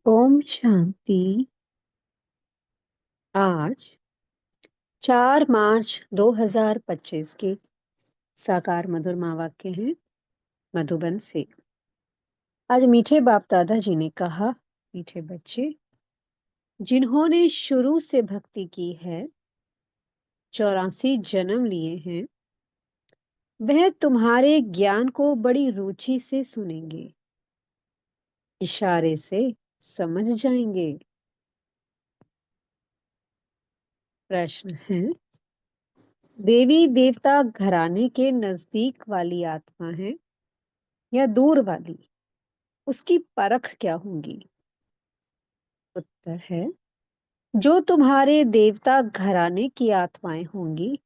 ओम शांति। आज 4 मार्च 2025 के साकार मधुर वाक्य हैं मधुबन से। आज मीठे बाप दादा जी ने कहा, मीठे बच्चे, जिन्होंने शुरू से भक्ति की है, 84 जन्म लिए हैं, वह तुम्हारे ज्ञान को बड़ी रुचि से सुनेंगे, इशारे से समझ जाएंगे। प्रश्न है, देवी देवता घराने के नजदीक वाली आत्मा है या दूर वाली? उसकी परख क्या होगी? उत्तर है, जो तुम्हारे देवता घराने की आत्माएं होंगी,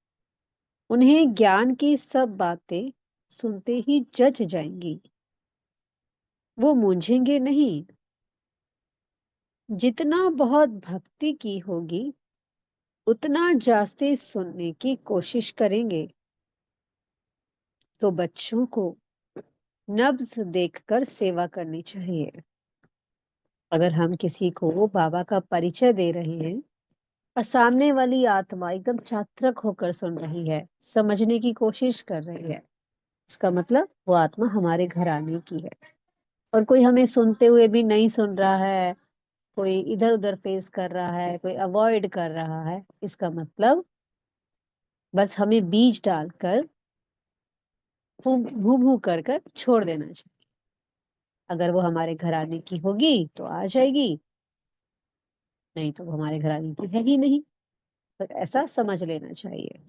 उन्हें ज्ञान की सब बातें सुनते ही जच जाएंगी। वो मूंझेंगे नहीं। जितना बहुत भक्ति की होगी, उतना जास्ती सुनने की कोशिश करेंगे। तो बच्चों को नब्ज देखकर सेवा करनी चाहिए। अगर हम किसी को बाबा का परिचय दे रहे हैं और सामने वाली आत्मा एकदम चातक होकर सुन रही है, समझने की कोशिश कर रही है, इसका मतलब वो आत्मा हमारे घराने की है। और कोई हमें सुनते हुए भी नहीं सुन रहा है, कोई इधर उधर फेस कर रहा है, कोई अवॉइड कर रहा है, इसका मतलब बस हमें बीज डालकर भू भू भू कर कर छोड़ देना चाहिए। अगर वो हमारे घराने की होगी तो आ जाएगी, नहीं तो वो हमारे घराने की है ही नहीं। तो ऐसा समझ लेना चाहिए।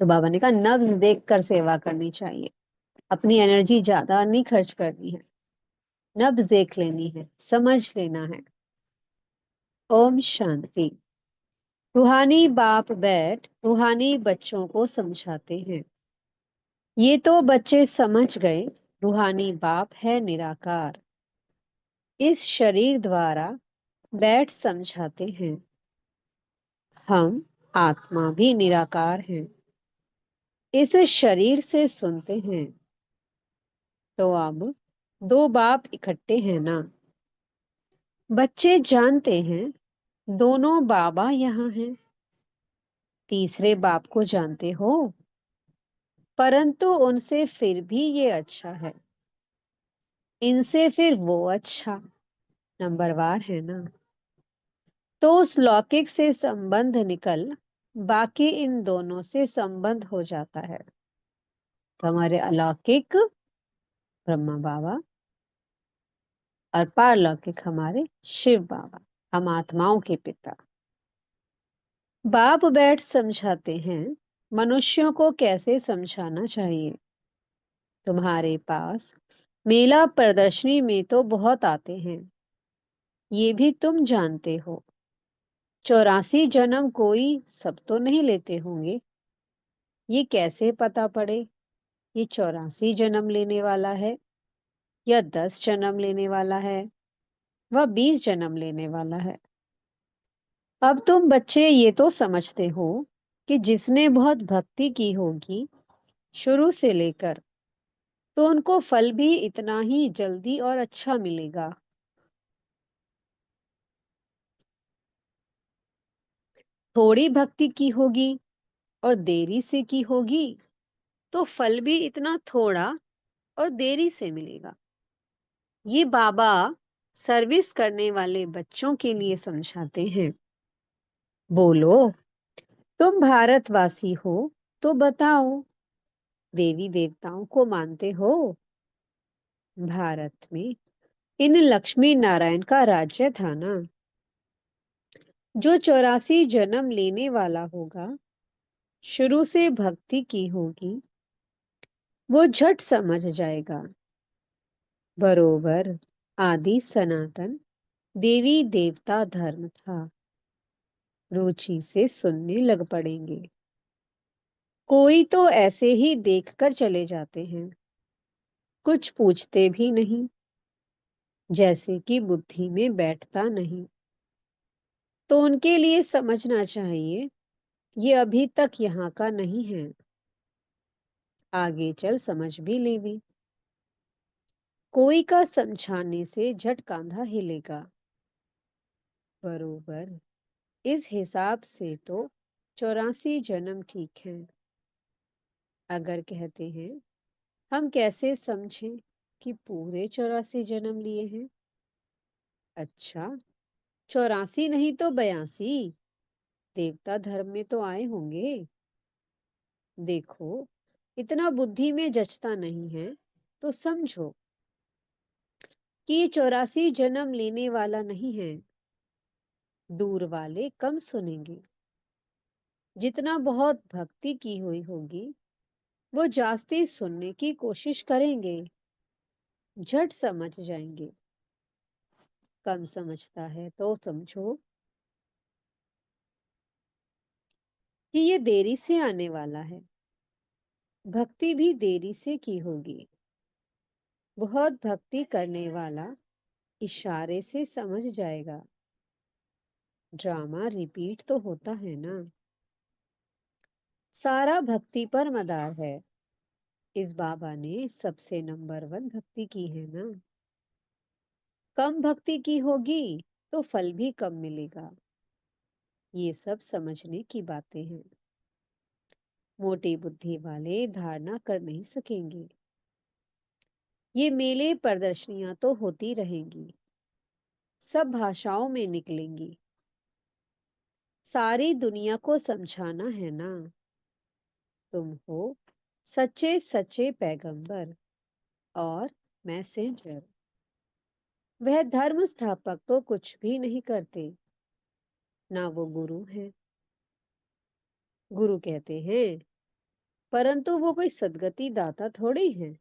तो बाबा ने कहा, नब्ज देखकर सेवा करनी चाहिए। अपनी एनर्जी ज्यादा नहीं खर्च करनी है, नब्ज देख लेनी है, समझ लेना है। ओम शांति। रूहानी बाप बैठ रूहानी बच्चों को समझाते हैं। ये तो बच्चे समझ गए, रूहानी बाप है निराकार। इस शरीर द्वारा बैठ समझाते हैं। हम आत्मा भी निराकार हैं। इस शरीर से सुनते हैं। तो अब दो बाप इकट्ठे हैं ना। बच्चे जानते हैं दोनों बाबा यहाँ हैं। तीसरे बाप को जानते हो, परंतु उनसे फिर भी ये अच्छा है, इनसे फिर वो अच्छा। नंबरवार है ना। तो उस लौकिक से संबंध निकल बाकी इन दोनों से संबंध हो जाता है। तो हमारे अलौकिक ब्रह्मा बाबा और पारलौकिक हमारे शिव बाबा, हम आत्माओं के पिता। बाप बैठ समझाते हैं मनुष्यों को कैसे समझाना चाहिए। तुम्हारे पास मेला प्रदर्शनी में तो बहुत आते हैं, ये भी तुम जानते हो। 84 जन्म कोई सब तो नहीं लेते होंगे। ये कैसे पता पड़े ये 84 जन्म लेने वाला है या 10 जन्म लेने वाला है व 20 जन्म लेने वाला है? अब तुम बच्चे ये तो समझते हो कि जिसने बहुत भक्ति की होगी शुरू से लेकर, तो उनको फल भी इतना ही जल्दी और अच्छा मिलेगा। थोड़ी भक्ति की होगी और देरी से की होगी, तो फल भी इतना थोड़ा और देरी से मिलेगा। ये बाबा सर्विस करने वाले बच्चों के लिए समझाते हैं। बोलो, तुम भारतवासी हो तो बताओ, देवी देवताओं को मानते हो? भारत में इन लक्ष्मी नारायण का राज्य था ना। जो 84 जन्म लेने वाला होगा, शुरू से भक्ति की होगी, वो झट समझ जाएगा। बरोबर आदि सनातन देवी देवता धर्म था। रुचि से सुनने लग पड़ेंगे। कोई तो ऐसे ही देखकर चले जाते हैं, कुछ पूछते भी नहीं, जैसे कि बुद्धि में बैठता नहीं। तो उनके लिए समझना चाहिए, ये अभी तक यहाँ का नहीं है, आगे चल समझ भी लेंगे। कोई का समझाने से झट कांधा हिलेगा। बरोबर। इस हिसाब से तो 84 जन्म ठीक हैं। अगर कहते हैं, हम कैसे समझें कि पूरे 84 जन्म लिए हैं? अच्छा, 84 नहीं तो 82 देवता धर्म में तो आए होंगे। देखो, इतना बुद्धि में जचता नहीं है, तो समझो कि ये 84 जन्म लेने वाला नहीं है। दूर वाले कम सुनेंगे। जितना बहुत भक्ति की हुई होगी, वो जास्ती सुनने की कोशिश करेंगे। झट समझ जाएंगे। कम समझता है तो समझो कि ये देरी से आने वाला है। भक्ति भी देरी से की होगी। बहुत भक्ति करने वाला इशारे से समझ जाएगा। ड्रामा रिपीट तो होता है ना। सारा भक्ति पर मदार है। इस बाबा ने सबसे नंबर वन भक्ति की है ना। कम भक्ति की होगी तो फल भी कम मिलेगा। ये सब समझने की बातें हैं। मोटी बुद्धि वाले धारणा कर नहीं सकेंगे। ये मेले प्रदर्शनियां तो होती रहेंगी। सब भाषाओं में निकलेंगी। सारी दुनिया को समझाना है ना। तुम हो सच्चे सच्चे पैगंबर और मैसेंजर। वह धर्म स्थापक तो कुछ भी नहीं करते, ना वो गुरु हैं। गुरु कहते हैं, परंतु वो कोई सदगति दाता थोड़ी हैं।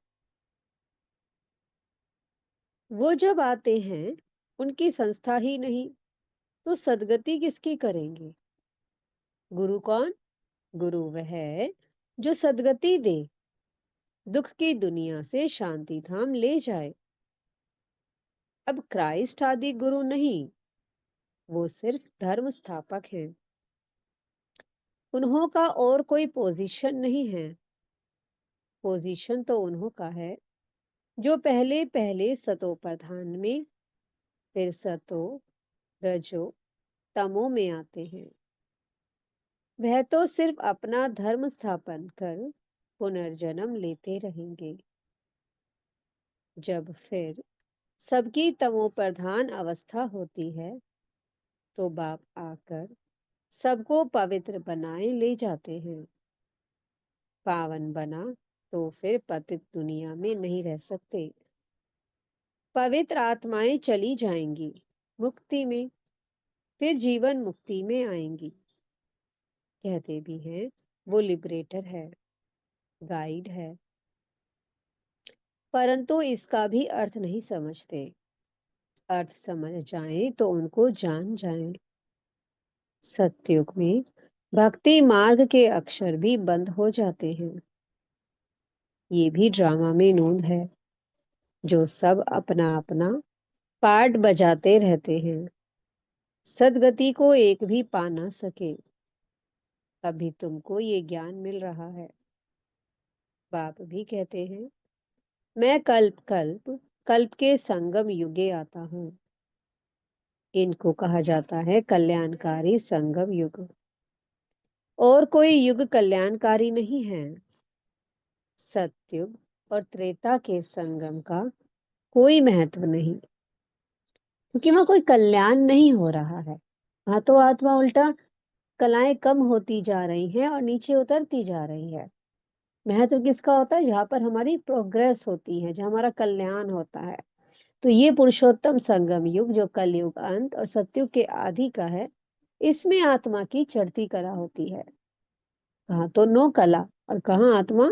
वो जब आते हैं, उनकी संस्था ही नहीं, तो सदगति किसकी करेंगे? गुरु कौन? गुरु वह है जो सदगति दे, दुख की दुनिया से शांति धाम ले जाए। अब क्राइस्ट आदि गुरु नहीं, वो सिर्फ धर्म स्थापक हैं। उन्हों का और कोई पोजीशन नहीं है। पोजीशन तो उन्हों का है जो पहले पहले सतो प्रधान में, फिर सतो, रजो, तमो में आते हैं। वह तो सिर्फ अपना धर्म स्थापन कर पुनर्जन्म लेते रहेंगे। जब फिर सबकी तमो प्रधान अवस्था होती है, तो बाप आकर सबको पवित्र बनाए ले जाते हैं। पावन बना तो फिर पतित दुनिया में नहीं रह सकते। पवित्र आत्माएं चली जाएंगी मुक्ति में, फिर जीवन मुक्ति में आएंगी। कहते भी हैं, वो लिबरेटर है, गाइड है, परंतु इसका भी अर्थ नहीं समझते। अर्थ समझ जाएं तो उनको जान जाएं। सतयुग में भक्ति मार्ग के अक्षर भी बंद हो जाते हैं। ये भी ड्रामा में नोंद है। जो सब अपना अपना पार्ट बजाते रहते हैं, सदगति को एक भी पा ना सके। अभी तुमको ये ज्ञान मिल रहा है। बाप भी कहते हैं, मैं कल्प कल्प कल्प के संगम युगे आता हूँ। इनको कहा जाता है कल्याणकारी संगम युग। और कोई युग कल्याणकारी नहीं है। सतयुग और त्रेता के संगम का कोई महत्व नहीं, क्योंकि वहां कोई कल्याण नहीं हो रहा है। वहां तो आत्मा उल्टा कलाएं कम होती जा रही हैं और नीचे उतरती जा रही है। महत्व किसका होता है? जहां पर हमारी प्रोग्रेस होती है, जहां हमारा कल्याण होता है। तो ये पुरुषोत्तम संगम युग जो कलयुग अंत और सतयुग के आदि का है, इसमें आत्मा की चढ़ती कला होती है। कहाँ तो 9 कला और कहाँ आत्मा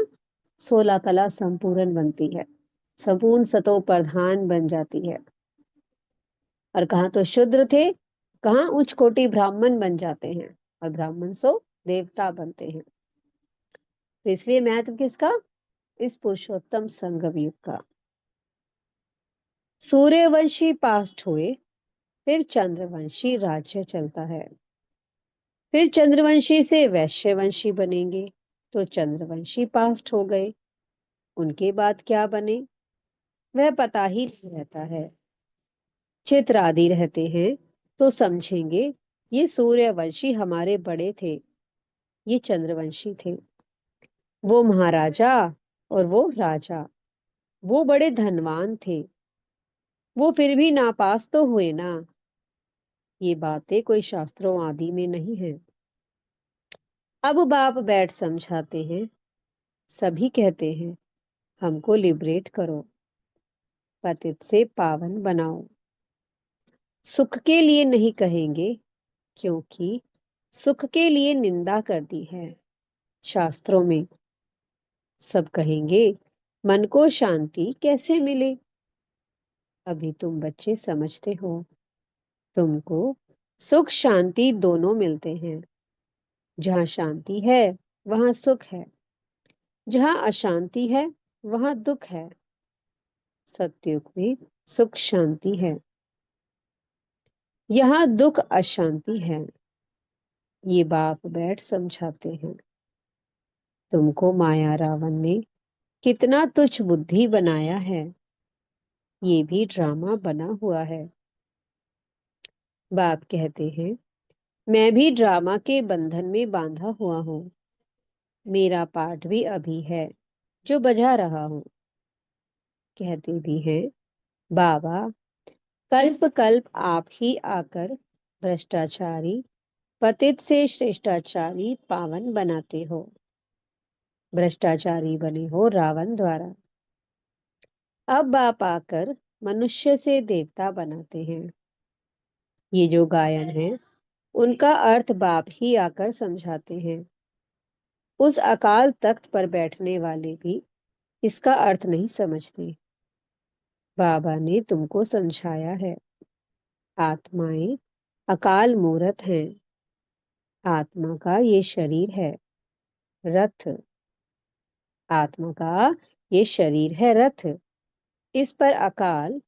16 कला संपूर्ण बनती है, संपूर्ण सतो प्रधान बन जाती है। और कहाँ तो शूद्र थे, कहाँ उच्च कोटि ब्राह्मण बन जाते हैं, और ब्राह्मण सो देवता बनते हैं। तो इसलिए महत्व किसका? इस पुरुषोत्तम संगम युग का। सूर्यवंशी पास्ट हुए, फिर चंद्रवंशी राज्य चलता है। फिर चंद्रवंशी से वैश्यवंशी बनेंगे, तो चंद्रवंशी पास्ट हो गए। उनके बाद क्या बने? वह पता ही नहीं रहता है। चित्र आदि रहते हैं तो समझेंगे ये सूर्यवंशी हमारे बड़े थे, ये चंद्रवंशी थे। वो महाराजा और वो राजा, वो बड़े धनवान थे, वो फिर भी नापास तो हुए ना। ये बातें कोई शास्त्रों आदि में नहीं है। अब बाप बैठ समझाते हैं। सभी कहते हैं हमको लिबरेट करो, पतित से पावन बनाओ। सुख के लिए नहीं कहेंगे, क्योंकि सुख के लिए निंदा कर दी है शास्त्रों में। सब कहेंगे मन को शांति कैसे मिले। अभी तुम बच्चे समझते हो, तुमको सुख शांति दोनों मिलते हैं। जहाँ शांति है वहां सुख है, जहाँ अशांति है वहां दुख है। सतयुग में सुख शांति है, यहाँ दुख अशांति है। ये बाप बैठ समझाते हैं। तुमको माया रावण ने कितना तुच्छ बुद्धि बनाया है, ये भी ड्रामा बना हुआ है। बाप कहते हैं मैं भी ड्रामा के बंधन में बांधा हुआ हूँ। मेरा पाठ भी अभी है जो बजा रहा हूँ। कहते भी हैं बाबा कल्प कल्प आप ही आकर भ्रष्टाचारी पतित से श्रेष्ठाचारी पावन बनाते हो। भ्रष्टाचारी बने हो रावण द्वारा, अब बाप आकर मनुष्य से देवता बनाते हैं। ये जो गायन है उनका अर्थ बाप ही आकर समझाते हैं। उस अकाल तख्त पर बैठने वाले भी इसका अर्थ नहीं समझते। बाबा ने तुमको समझाया है। आत्माएं अकाल मूर्त हैं। आत्मा का ये शरीर है रथ, आत्मा का ये शरीर है रथ। इस पर अकाल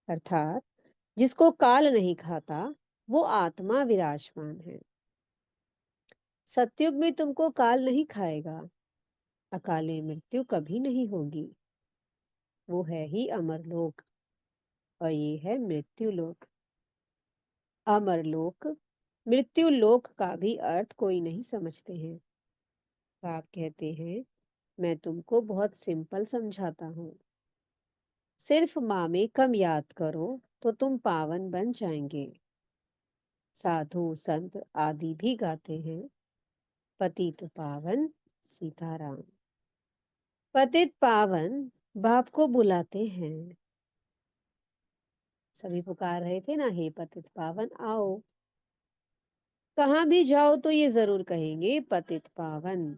अर्थात जिसको काल नहीं खाता वो आत्मा विराजमान है। सतयुग में तुमको काल नहीं खाएगा। अकाले मृत्यु कभी नहीं होगी। वो है ही अमरलोक और ये है मृत्यु लोक। अमरलोक मृत्यु लोक का भी अर्थ कोई नहीं समझते हैं। आप कहते हैं मैं तुमको बहुत सिंपल समझाता हूँ। सिर्फ मामे कम याद करो तो तुम पावन बन जाएंगे। साधु संत आदि भी गाते हैं पतित पावन सीताराम। पतित पावन बाप को बुलाते हैं। सभी पुकार रहे थे ना हे पतित पावन आओ। कहाँ भी जाओ तो ये जरूर कहेंगे पतित पावन।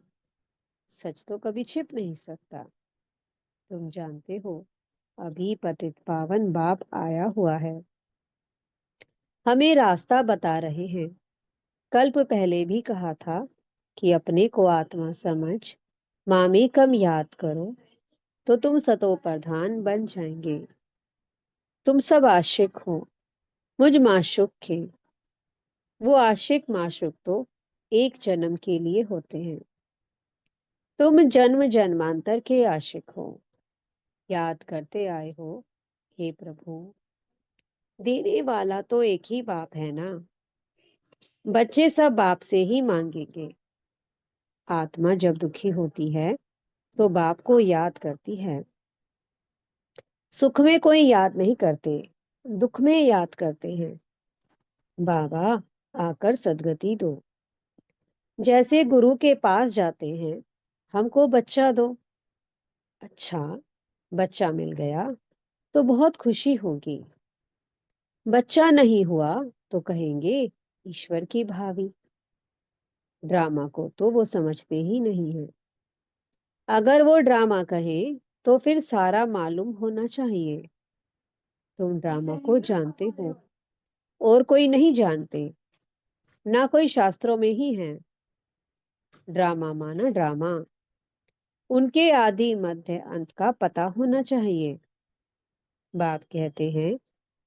सच तो कभी छिप नहीं सकता। तुम जानते हो अभी पतित पावन बाप आया हुआ है, हमें रास्ता बता रहे हैं। कल्प पहले भी कहा था कि अपने को आत्मा समझ मामे कम याद करो तो तुम सतो प्रधान बन जाएंगे। तुम सब आशिक हो मुझ माशुक के। वो आशिक माशुक तो एक जन्म के लिए होते हैं। तुम जन्म जन्मांतर के आशिक हो। याद करते आए हो हे प्रभु, देने वाला तो एक ही बाप है ना। बच्चे सब बाप से ही मांगेंगे। आत्मा जब दुखी होती है तो बाप को याद करती है। सुख में कोई याद नहीं करते, दुख में याद करते हैं। बाबा आकर सदगति दो। जैसे गुरु के पास जाते हैं हमको बच्चा दो। अच्छा, बच्चा मिल गया तो बहुत खुशी होगी। बच्चा नहीं हुआ तो कहेंगे ईश्वर की भावी। ड्रामा को तो वो समझते ही नहीं है। अगर वो ड्रामा कहे तो फिर सारा मालूम होना चाहिए। तुम ड्रामा को जानते हो और कोई नहीं जानते, ना कोई शास्त्रों में ही है। ड्रामा माना ड्रामा, उनके आदि मध्य अंत का पता होना चाहिए। बाप कहते हैं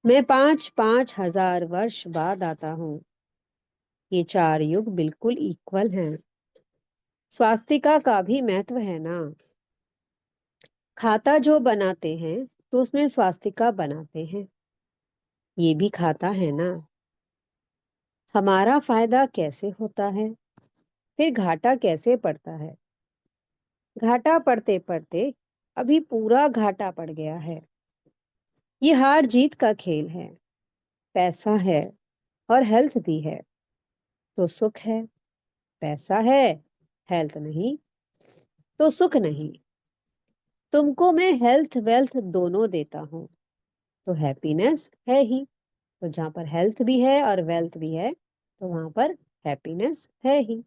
मैं 5,500 वर्ष बाद आता हूँ। ये चार युग बिल्कुल इक्वल हैं। स्वास्तिका का भी महत्व है ना। खाता जो बनाते हैं तो उसमें स्वास्तिका बनाते हैं। ये भी खाता है ना। हमारा फायदा कैसे होता है, फिर घाटा कैसे पड़ता है? घाटा पड़ते पड़ते अभी पूरा घाटा पड़ गया है। ये हार जीत का खेल है। पैसा है और हेल्थ भी है तो सुख है, पैसा है, हेल्थ नहीं तो सुख नहीं। तुमको मैं हेल्थ वेल्थ दोनों देता हूँ तो हैप्पीनेस है ही। तो जहां पर हेल्थ भी है और वेल्थ भी है तो वहां पर हैप्पीनेस है ही।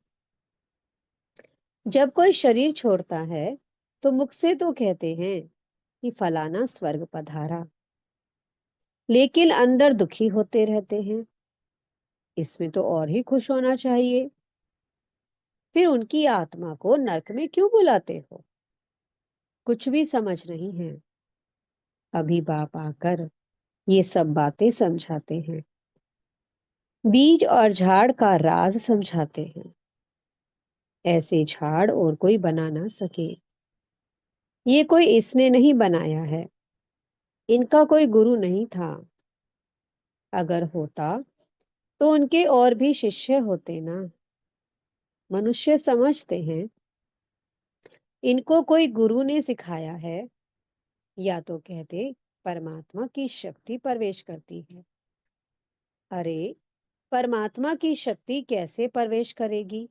जब कोई शरीर छोड़ता है तो मुख से तो कहते हैं कि फलाना स्वर्ग पधारा, लेकिन अंदर दुखी होते रहते हैं। इसमें तो और ही खुश होना चाहिए। फिर उनकी आत्मा को नरक में क्यों बुलाते हो? कुछ भी समझ नहीं है। अभी बाप आकर ये सब बातें समझाते हैं। बीज और झाड़ का राज समझाते हैं। ऐसे झाड़ और कोई बना ना सके। ये कोई इसने नहीं बनाया है। इनका कोई गुरु नहीं था। अगर होता तो उनके और भी शिष्य होते ना। मनुष्य समझते हैं इनको कोई गुरु ने सिखाया है, या तो कहते परमात्मा की शक्ति प्रवेश करती है। अरे, परमात्मा की शक्ति कैसे प्रवेश करेगी?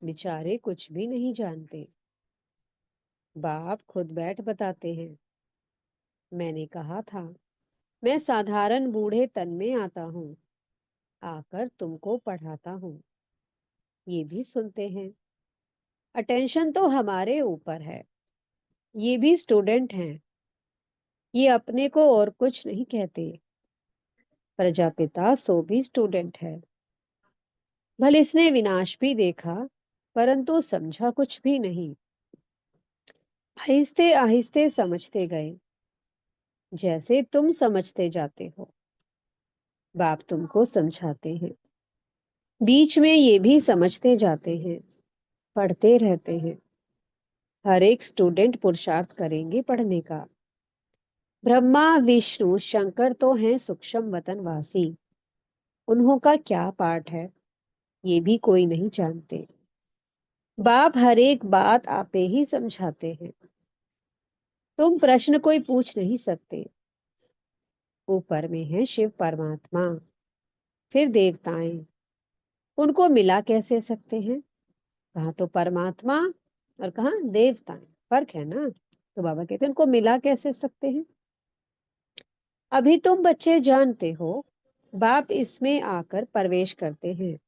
बेचारे कुछ भी नहीं जानते। बाप खुद बैठ बताते हैं। मैंने कहा था मैं साधारण बूढ़े तन में आता हूँ, आकर तुमको पढ़ाता हूँ। ये भी सुनते हैं। अटेंशन तो हमारे ऊपर है। ये भी स्टूडेंट हैं। ये अपने को और कुछ नहीं कहते। प्रजापिता सो भी स्टूडेंट है। भले इसने विनाश भी देखा, परंतु समझा कुछ भी नहीं। आहिस्ते आहिस्ते समझते गए, जैसे तुम समझते जाते हो। बाप तुमको समझाते हैं। बीच में ये भी समझते जाते हैं, पढ़ते रहते हैं। हर एक स्टूडेंट पुरुषार्थ करेंगे पढ़ने का। ब्रह्मा विष्णु शंकर तो हैं सूक्ष्म वतनवासी। उन्हों का क्या पाठ है ये भी कोई नहीं जानते। बाप हर एक बात आपे ही समझाते हैं। तुम प्रश्न कोई पूछ नहीं सकते। ऊपर में है शिव परमात्मा, फिर देवताएं। उनको मिला कैसे सकते हैं? कहाँ तो परमात्मा और कहाँ देवताएं, फर्क है ना। तो बाबा कहते हैं उनको मिला कैसे सकते हैं? अभी तुम बच्चे जानते हो, बाप इसमें आकर प्रवेश करते हैं।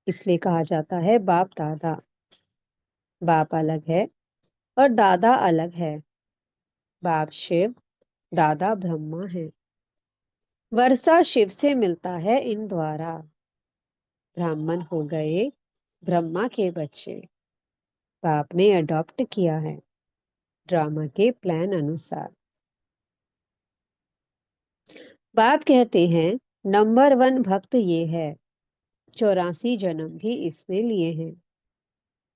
इसलिए कहा जाता है बाप दादा। बाप अलग है और दादा अलग है। बाप शिव, दादा ब्रह्मा है। वर्षा शिव से मिलता है इन द्वारा। ब्राह्मण हो गए ब्रह्मा के बच्चे। बाप ने अडॉप्ट किया है ड्रामा के प्लान अनुसार। बाप कहते हैं नंबर वन भक्त ये है। 84 जन्म भी इसने लिए हैं।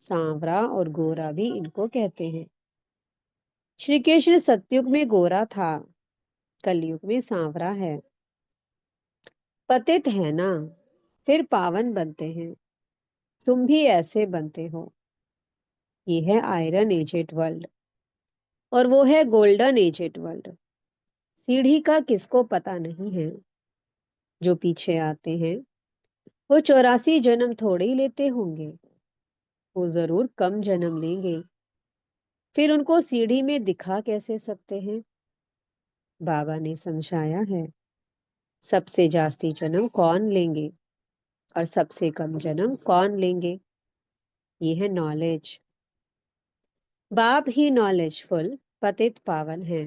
सांवरा और गोरा भी इनको कहते हैं। श्री कृष्ण सतयुग में गोरा था, कलयुग में सांवरा है। पतित है ना, फिर पावन बनते हैं। तुम भी ऐसे बनते हो। ये है आयरन एजेड वर्ल्ड और वो है गोल्डन एजेड वर्ल्ड। सीढ़ी का किसको पता नहीं है। जो पीछे आते हैं वो 84 जन्म थोड़े ही लेते होंगे। वो जरूर कम जन्म लेंगे। फिर उनको सीढ़ी में दिखा कैसे सकते हैं? बाबा ने समझाया है सबसे जास्ती जन्म कौन लेंगे और सबसे कम जन्म कौन लेंगे। ये है नॉलेज। बाप ही नॉलेजफुल पतित पावन है।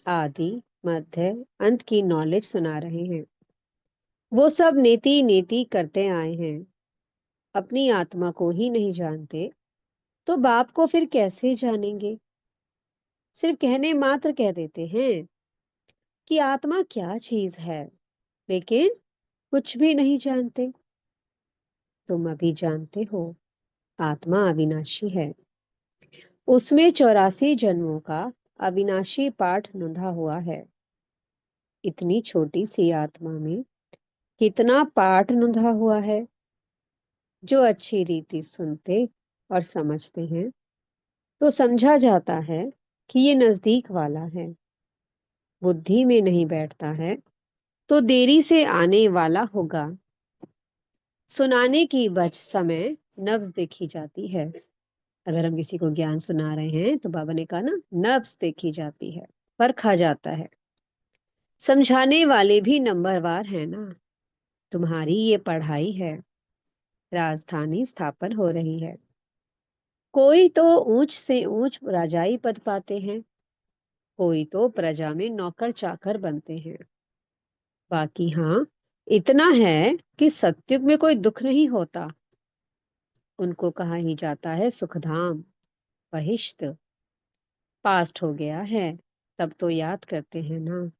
आदि मध्य अंत की नॉलेज सुना रहे हैं। वो सब नेति नेति करते आए हैं। अपनी आत्मा को ही नहीं जानते तो बाप को फिर कैसे जानेंगे? सिर्फ कहने मात्र कह देते हैं कि आत्मा क्या चीज है, लेकिन कुछ भी नहीं जानते। तुम अभी जानते हो आत्मा अविनाशी है। उसमें 84 जन्मों का अविनाशी पाठ नुधा हुआ है। इतनी छोटी सी आत्मा में कितना पाठ नुधा हुआ है। जो अच्छी रीति सुनते और समझते हैं तो समझा जाता है कि ये नजदीक वाला है। बुद्धि में नहीं बैठता है तो देरी से आने वाला होगा। सुनाने की बच समय नब्ज देखी जाती है। अगर हम किसी को ज्ञान सुना रहे हैं तो बाबा ने कहा ना, नब्ज देखी जाती है, परखा जाता है। समझाने वाले भी नंबरवार है ना। तुम्हारी ये पढ़ाई है। राजधानी स्थापन हो रही है। कोई तो ऊंच से ऊंच राजाई पद पाते हैं, कोई तो प्रजा में नौकर चाकर बनते हैं। बाकी हाँ, इतना है कि सत्युग में कोई दुख नहीं होता। उनको कहा ही जाता है सुखधाम, बहिष्ठ। पास्ट हो गया है, तब तो याद करते हैं ना।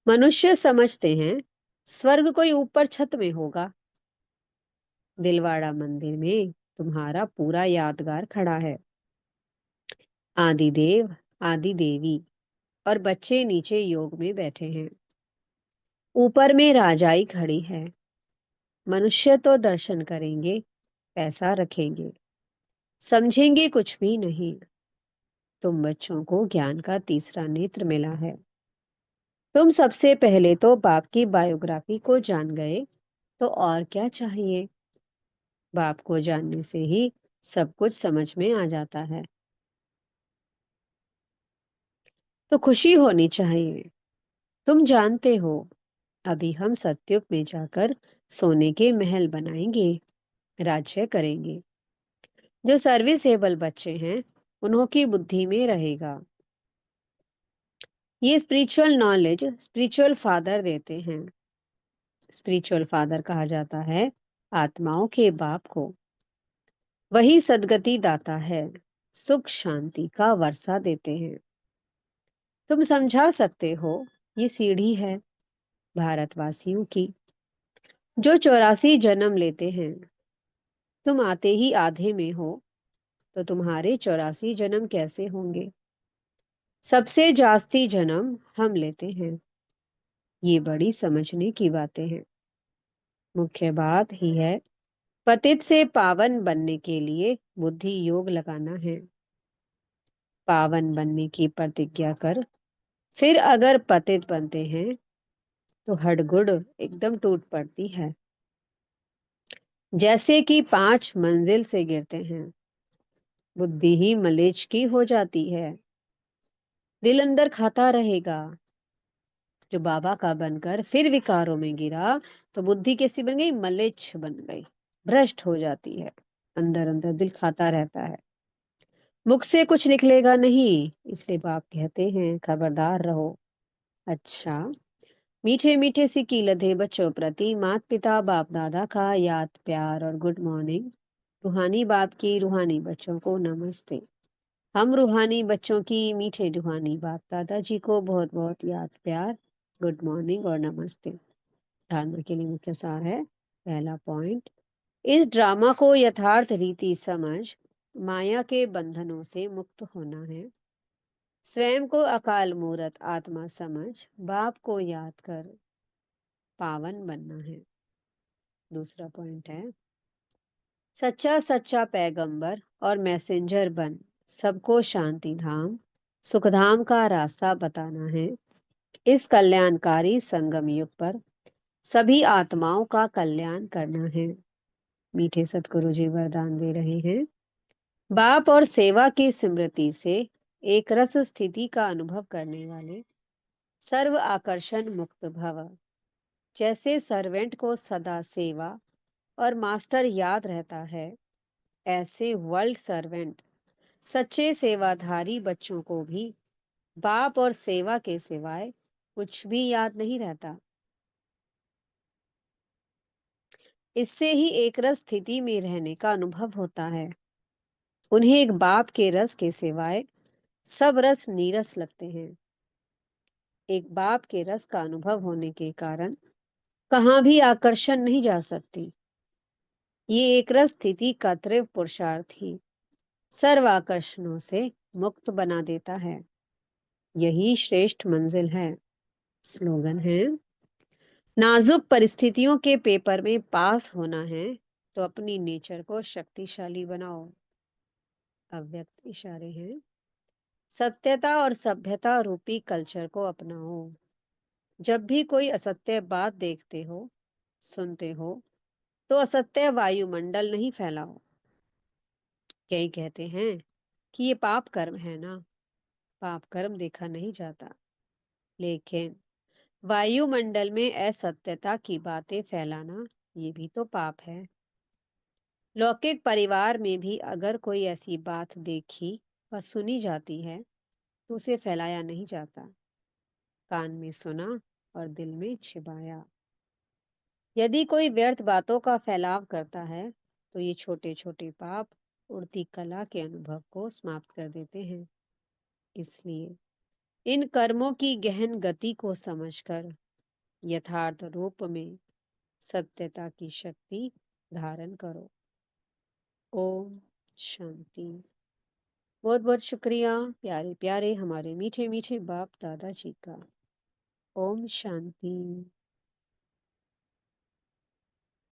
मनुष्य समझते हैं स्वर्ग कोई ऊपर छत में होगा। दिलवाड़ा मंदिर में तुम्हारा पूरा यादगार खड़ा है। आदिदेव, आदि देवी और बच्चे नीचे योग में बैठे हैं। ऊपर में राजाई खड़ी है। मनुष्य तो दर्शन करेंगे, पैसा रखेंगे, समझेंगे कुछ भी नहीं। तुम बच्चों को ज्ञान का तीसरा नेत्र मिला है। तुम सबसे पहले तो बाप की बायोग्राफी को जान गए, तो और क्या चाहिए। बाप को जानने से ही सब कुछ समझ में आ जाता है। तो खुशी होनी चाहिए। तुम जानते हो, अभी हम सत्युग में जाकर सोने के महल बनाएंगे, राज्य करेंगे। जो सर्विसेबल बच्चे हैं उन्हों की बुद्धि में रहेगा। ये स्पिरिचुअल नॉलेज स्पिरिचुअल फादर देते हैं। स्पिरिचुअल फादर कहा जाता है आत्माओं के बाप को। वही सदगति दाता है, सुख शांति का वर्षा देते हैं। तुम समझा सकते हो, ये सीढ़ी है भारतवासियों की। जो 84 जन्म लेते हैं, तुम आते ही आधे में हो, तो तुम्हारे 84 जन्म कैसे होंगे। सबसे जास्ती जन्म हम लेते हैं। ये बड़ी समझने की बातें हैं। मुख्य बात ही है, पतित से पावन बनने के लिए बुद्धि योग लगाना है। पावन बनने की प्रतिज्ञा कर, फिर अगर पतित बनते हैं तो हड़गुड़ एकदम टूट पड़ती है। जैसे कि 5 मंजिल से गिरते हैं, बुद्धि ही मलेच की हो जाती है। दिल अंदर खाता रहेगा। जो बाबा का बनकर फिर विकारों में गिरा, तो बुद्धि कैसी बन गई, मलेच्छ बन गई, भ्रष्ट हो जाती है। अंदर अंदर दिल खाता रहता है। मुख से कुछ निकलेगा नहीं, इसलिए बाप कहते हैं खबरदार रहो। अच्छा, मीठे मीठे सिक्की लधे बच्चों प्रति माता पिता बाप दादा का याद प्यार और गुड मॉर्निंग। रूहानी बाप की रूहानी बच्चों को नमस्ते। हम रूहानी बच्चों की मीठे रूहानी बाप दादाजी को बहुत बहुत याद प्यार, गुड मॉर्निंग और नमस्ते। धारणा के लिए मुख्य सार है। पहला पॉइंट, इस ड्रामा को यथार्थ रीति समझ माया के बंधनों से मुक्त होना है। स्वयं को अकाल मूरत आत्मा समझ बाप को याद कर पावन बनना है। दूसरा पॉइंट है, सच्चा सच्चा पैगंबर और मैसेंजर बन सबको शांति धाम सुखधाम का रास्ता बताना है। इस कल्याणकारी संगम युग पर सभी आत्माओं का कल्याण करना है। मीठे सतगुरु जी वरदान दे रहे हैं, बाप और सेवा की स्मृति से एक रस स्थिति का अनुभव करने वाले सर्व आकर्षण मुक्त भव। जैसे सर्वेंट को सदा सेवा और मास्टर याद रहता है, ऐसे वर्ल्ड सर्वेंट सच्चे सेवाधारी बच्चों को भी बाप और सेवा के सिवाय कुछ भी याद नहीं रहता। इससे ही एक रस स्थिति में रहने का अनुभव होता है। उन्हें एक बाप के रस के सिवाय सब रस नीरस लगते हैं। एक बाप के रस का अनुभव होने के कारण कहाँ भी आकर्षण नहीं जा सकती। ये एक रस स्थिति का तीव्र पुरुषार्थ ही सर्व आकर्षणों से मुक्त बना देता है। यही श्रेष्ठ मंजिल है। स्लोगन है, नाजुक परिस्थितियों के पेपर में पास होना है तो अपनी नेचर को शक्तिशाली बनाओ। अव्यक्त इशारे हैं, सत्यता और सभ्यता रूपी कल्चर को अपनाओ। जब भी कोई असत्य बात देखते हो, सुनते हो, तो असत्य वायुमंडल नहीं फैलाओ। कई कहते हैं कि ये पाप कर्म है ना। पाप कर्म देखा नहीं जाता, लेकिन वायुमंडल में असत्यता की बातें फैलाना, ये भी तो पाप है। लौकिक परिवार में भी अगर कोई ऐसी बात देखी व सुनी जाती है तो उसे फैलाया नहीं जाता, कान में सुना और दिल में छिपाया। यदि कोई व्यर्थ बातों का फैलाव करता है तो ये छोटे छोटे पाप उड़ती कला के अनुभव को समाप्त कर देते हैं। इसलिए इन कर्मों की गहन गति को समझकर यथार्थ रूप में सत्यता की शक्ति धारण करो। ओम शांति। बहुत बहुत शुक्रिया प्यारे प्यारे हमारे मीठे मीठे बाप दादा जी का। ओम शांति।